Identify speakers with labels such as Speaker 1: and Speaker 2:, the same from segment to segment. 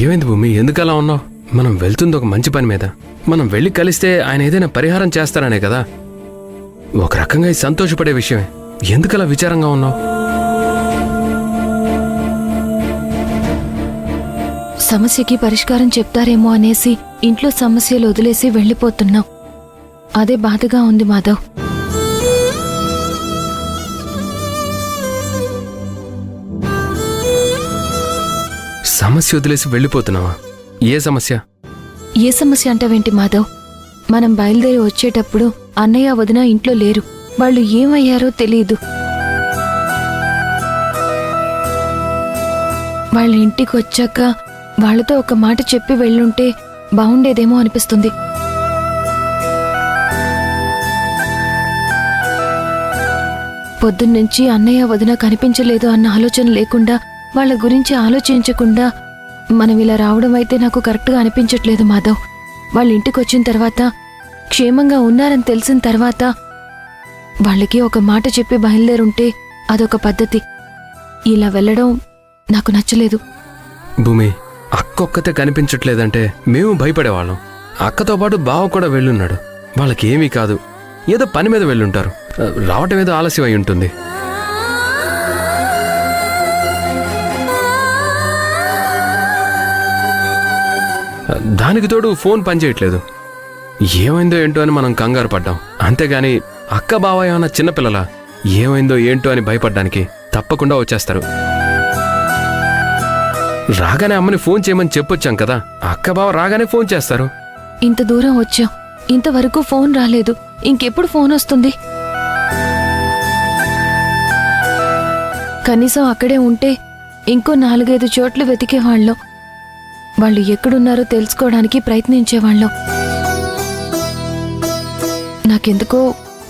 Speaker 1: ఏమైంది భూమి, ఎందుకు అలా ఉన్నావు? మనం వెళ్తుంది ఒక మంచి పని మీద. మనం వెళ్ళి కలిస్తే ఆయన ఏదైనా పరిహారం చేస్తారనే కదా. ఒక రకంగా ఇది సంతోషపడే విషయమే. ఎందుకలా విచారంగా ఉన్నావు?
Speaker 2: సమస్యకి పరిష్కారం చెప్తారేమో అనేసి ఇంట్లో సమస్యలు వదిలేసి వెళ్ళిపోతున్నాం. అదే బాధగా ఉంది మాధవ్.
Speaker 1: సమస్య వదిలేసి వెళ్ళిపోతున్నావా? ఏ సమస్య?
Speaker 2: ఏ సమస్య అంటావేంటి మాధవ్? మనం బయలుదేరి వచ్చేటప్పుడు అన్నయ్య వదిన ఇంట్లో లేరు. వాళ్ళు ఏమయ్యారో తెలీదు. వాళ్ళ ఇంటికి వచ్చాక వాళ్ళతో ఒక మాట చెప్పి వెళ్ళుంటే బావుండేదేమో అనిపిస్తుంది. పొద్దున్నుంచి అన్నయ్య వదిన కనిపించలేదు అన్న ఆలోచన లేకుండా, వాళ్ళ గురించి ఆలోచించకుండా మనం ఇలా రావడం అయితే నాకు కరెక్ట్గా అనిపించట్లేదు మాధవ్. వాళ్ళ ఇంటికి వచ్చిన తర్వాత క్షేమంగా ఉన్నారని తెలిసిన తర్వాత వాళ్ళకి ఒక మాట చెప్పి బయలుదేరుంటే అదొక పద్ధతి. ఇలా వెళ్ళడం నాకు నచ్చలేదు.
Speaker 1: భూమి, అక్కొక్కతే కనిపించట్లేదంటే మేము భయపడేవాళ్ళం. అక్కతో పాటు బావ కూడా వెళ్ళున్నాడు. వాళ్ళకేమీ కాదు, ఏదో పని మీద వెళ్ళుంటారు. రావటం ఏదో ఆలస్యం అయి ఉంటుంది. దానికి తోడు ఫోన్ పనిచేయట్లేదు. ఏమైందో ఏంటో అని మనం కంగారు పడ్డాం. అంతేగాని అక్క బావ ఏమన్నా చిన్నపిల్లలా ఏమైందో ఏంటో అని భయపడ్డానికి తప్పకుండా వచ్చేస్తారు. రాగానే అమ్మని ఫోన్ చేయమని చెప్పొచ్చాం కదా, అక్క బావ రాగానే ఫోన్ చేస్తారు.
Speaker 2: ఇంత దూరం వచ్చాం, ఇంతవరకు ఫోన్ రాలేదు. ఇంకెప్పుడు ఫోన్ వస్తుంది? కనీసం అక్కడే ఉంటే ఇంకో 4-5 చోట్ల వెతికేవాళ్ళం. వాళ్ళు ఎక్కడున్నారో తెలుసుకోవడానికి ప్రయత్నించేవాళ్ళం. నాకెందుకో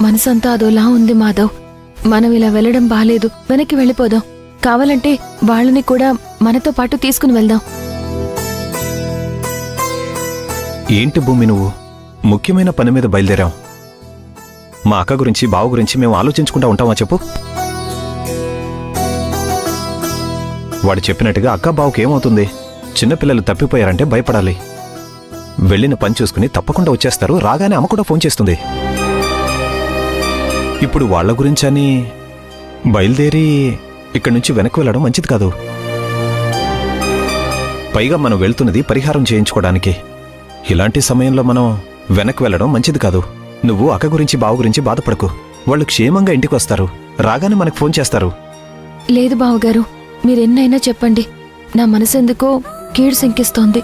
Speaker 2: మనసంతా అదోలా ఉంది మాధవ్. మనం ఇలా వెళ్ళడం బాలేదు. వెనక్కి వెళ్ళిపోదాం. కావాలంటే వాళ్ళని కూడా మనతో పాటు తీసుకుని వెళ్దాం.
Speaker 3: ఏంటి భూమి, నువ్వు ముఖ్యమైన పని మీద బయలుదేరాం. మా అక్క గురించి బావ గురించి మేము ఆలోచించుకుంటా ఉంటామా చెప్పు? వాడు చెప్పినట్టుగా అక్క బావుకి ఏమవుతుంది? చిన్నపిల్లలు తప్పిపోయారంటే భయపడాలి. వెళ్ళిన పని చూసుకుని తప్పకుండా వచ్చేస్తారు. రాగానే అమ్మ కూడా ఫోన్ చేస్తుంది. ఇప్పుడు వాళ్ల గురించని బయలుదేరి ఇక్కడి నుంచి వెనక్కి వెళ్ళడం మంచిది కాదు. పైగా మనం వెళ్తున్నది పరిహారం చేయించుకోవడానికి. ఇలాంటి సమయంలో మనం వెనక్కి వెళ్ళడం మంచిది కాదు. నువ్వు అక్క గురించి బావ గురించి బాధపడకు. వాళ్ళు క్షేమంగా ఇంటికి వస్తారు. రాగానే మనకు ఫోన్ చేస్తారు.
Speaker 2: లేదు బావగారు, మీరెన్నైనా చెప్పండి. నా మనసెందుకో కీడు శంకిస్తోంది.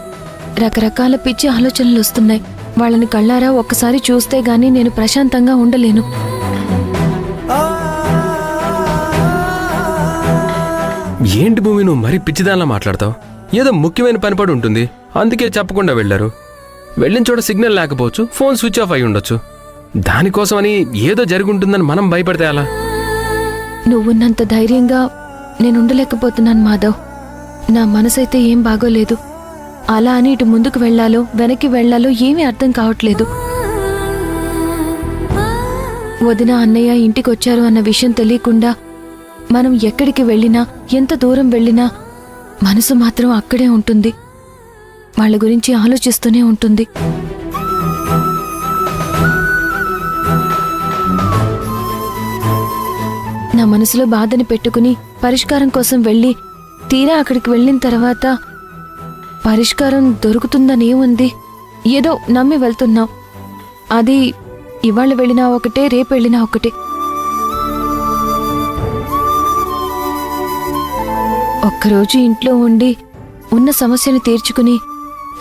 Speaker 2: రకరకాల పిచ్చి ఆలోచనలు వస్తున్నాయి. వాళ్ళని కళ్ళారా ఒక్కసారి చూస్తే గానీ నేను ప్రశాంతంగా ఉండలేను.
Speaker 1: ఏంటి భూమి, నువ్వు మరీ పిచ్చిదానిలా మాట్లాడతావు? ఏదో ముఖ్యమైన పనిపడి ఉంటుంది, అందుకే చెప్పకుండా వెళ్ళారు. వెళ్ళిన చోట సిగ్నల్ లేకపోవచ్చు, ఫోన్ స్విచ్ ఆఫ్ అయి ఉండొచ్చు. దానికోసమని ఏదో జరుగుంటుందని మనం భయపడితే అలా?
Speaker 2: నువ్వున్నంత ధైర్యంగా నేనుండలేకపోతున్నాను మాధవ్. నా మనసైతే ఏం బాగోలేదు. అలా అని ఇటు ముందుకు వెళ్లాలో వెనక్కి వెళ్లాలో ఏమీ అర్థం కావట్లేదు. వదిన అన్నయ్య ఇంటికొచ్చారు అన్న విషయం తెలియకుండా మనం ఎక్కడికి వెళ్ళినా, ఎంత దూరం వెళ్ళినా మనసు మాత్రం అక్కడే ఉంటుంది. వాళ్ళ గురించి ఆలోచిస్తూనే ఉంటుంది. నా మనసులో బాధని పెట్టుకుని పరిష్కారం కోసం వెళ్ళి తీరా అక్కడికి వెళ్ళిన తర్వాత పరిష్కారం దొరుకుతుందనేముంది? ఏదో నమ్మి వెళ్తున్నాం. అది ఇవాళ వెళ్ళినా ఒకటే, రేపు వెళ్ళినా ఒకటే. ఒక్కరోజు ఇంట్లో ఉండి ఉన్న సమస్యను తీర్చుకుని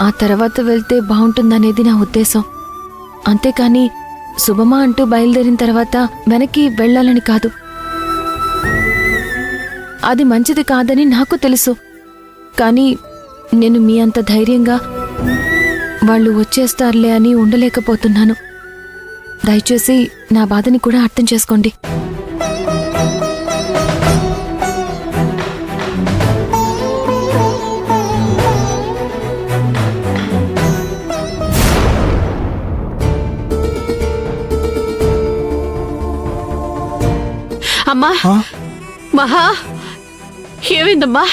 Speaker 2: ఆ తర్వాత వెళ్తే బాగుంటుందనేది నా ఉద్దేశం. అంతేకాని శుభమా అంటూ బయలుదేరిన తర్వాత వెనక్కి వెళ్లాలని కాదు. అది మంచిది కాదని నాకు తెలుసు. కానీ నేను మీ అంత ధైర్యంగా వాళ్ళు వచ్చేస్తారులే అని ఉండలేకపోతున్నాను. దయచేసి నా బాధని కూడా అర్థం చేసుకోండి.
Speaker 4: అమ్మా, మహా, ఏమైందమ్మా?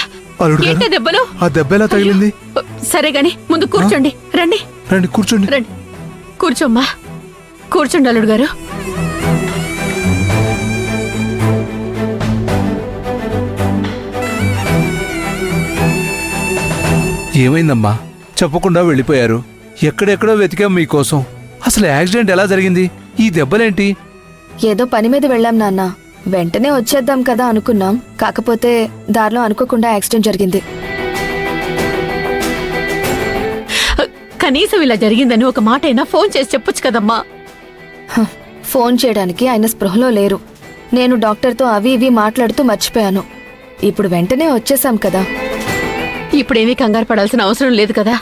Speaker 4: అల్లుడు
Speaker 5: ఏంటి
Speaker 4: గారు
Speaker 5: దెబ్బలు?
Speaker 4: ఆ దెబ్బ ఎలా తగిలింది?
Speaker 5: సరే గాని ముందు కూర్చోండి. రండి
Speaker 4: రండి కూర్చోండి.
Speaker 5: రండి, కూర్చోమ్మా. కూర్చోండి అల్లుడు గారు.
Speaker 4: ఏమైందమ్మా? చెప్పకుండా వెళ్ళిపోయారు. ఎక్కడెక్కడో వెతికాం మీకోసం. అసలు యాక్సిడెంట్ ఎలా జరిగింది? ఈ దెబ్బలేంటి?
Speaker 6: ఏదో పని మీద వెళ్ళాం నాన్న. వెంటనే వచ్చేద్దాం కదా అనుకున్నాం. కాకపోతే దారిలో అనుకోకుండా యాక్సిడెంట్ జరిగింది.
Speaker 5: కనీసం ఇలా జరిగిందని ఒక మాట అయినా ఫోన్ చేసి చెప్పొచ్చు కదమ్మా.
Speaker 6: హ, ఫోన్ చేయడానికి ఆయన స్పృహలో లేరు. నేను డాక్టర్తో అవి ఇవి మాట్లాడుతూ మర్చిపోయాను. ఇప్పుడు వెంటనే వచ్చేసాం కదా.
Speaker 5: ఇప్పుడేమీ కంగారు పడాల్సిన అవసరం లేదు కదా.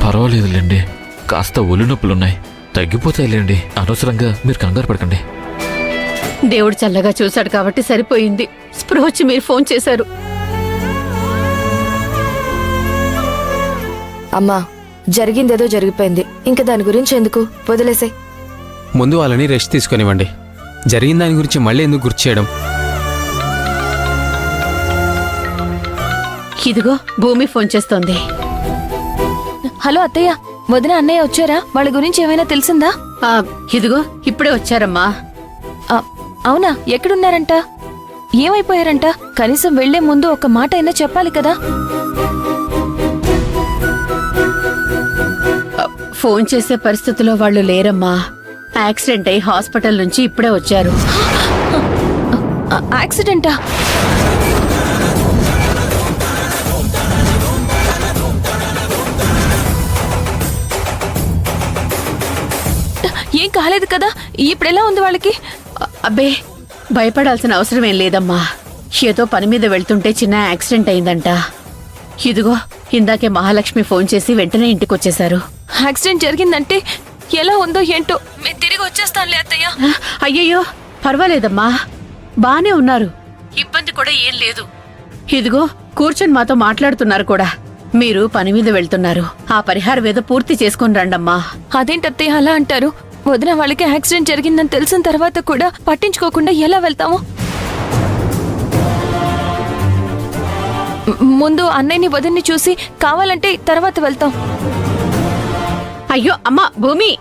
Speaker 7: పర్వాలేదులేండి, కాస్త ఒళ్ళు నొప్పులున్నాయి, తగ్గిపోతాయిలేండి. అనవసరంగా మీరు కంగారు పడకండి.
Speaker 5: దేవుడు చల్లగా చూశాడు కాబట్టి సరిపోయింది. స్పృహ వచ్చి మీరు ఫోన్ చేశారు.
Speaker 6: అమ్మా, జరిగిందేదో జరిగిపోయింది. ఇంకా దాని గురించి ఎందుకు, వదిలేసే.
Speaker 1: ముందు వాళ్ళని రెస్ట్ తీసుకొనివ్వండి. జరిగిన దాని గురించి మళ్ళీ ఎందుకు గుర్తు చేయడం?
Speaker 5: ఇదిగో భూమి ఫోన్ చేస్తోంది.
Speaker 2: హలో అత్తయ్య, వదిన అన్నయ్య వచ్చారా? వాళ్ళ గురించి ఏమైనా తెలిసిందా?
Speaker 5: ఆ, ఇదిగో ఇప్పుడే వచ్చారమ్మా.
Speaker 2: ఆ, అవునా? ఎక్కడున్నారంట? ఏమైపోయారంట? కనీసం వెళ్లే ముందు ఒక మాట అయినా చెప్పాలి కదా.
Speaker 5: ఫోన్ చేసే పరిస్థితిలో వాళ్ళు లేరమ్మా. యాక్సిడెంట్ అయి హాస్పిటల్ నుంచి ఇప్పుడే వచ్చారు.
Speaker 2: యాక్సిడెంటా? ఏం కాలేదు కదా? ఇప్పుడెలా ఉంది వాళ్ళకి?
Speaker 5: అబ్బే, భయపడాల్సిన అవసరం ఏం లేదమ్మా. ఏదో పని మీద వెళ్తుంటే చిన్న యాక్సిడెంట్ అయిందంట. ఇదిగో ఇందాకే మహాలక్ష్మి ఫోన్ చేసి వెంటనే ఇంటికొచ్చేశారు.
Speaker 2: యాక్సిడెంట్ జరిగిందంటే ఎలా ఉందో ఏంటో. మేము తిరిగి వచ్చేస్తానులే అత్తయ్య.
Speaker 5: అయ్యయ్యో, పర్వాలేదమ్మా, బానే ఉన్నారు. ఇబ్బంది కూడా ఏం లేదు. ఇదిగో కూర్చొని మాతో మాట్లాడుతున్నారు కూడా. మీరు పని మీద వెళ్తున్నారు. ఆ పరిహారం ఏదో పూర్తి చేసుకుని రండమ్మా.
Speaker 2: అదేంటత్తయ్య అలా అంటారు? వదిన వాళ్ళకి యాక్సిడెంట్ జరిగిందని తెలిసిన తర్వాత కూడా పట్టించుకోకుండా ఎలా వెళ్తాము? ముందు అన్నయ్యని వదిన్ని చూసి కావాలంటే తర్వాత వెళ్తాం.
Speaker 5: అయ్యో అమ్మా భూమి,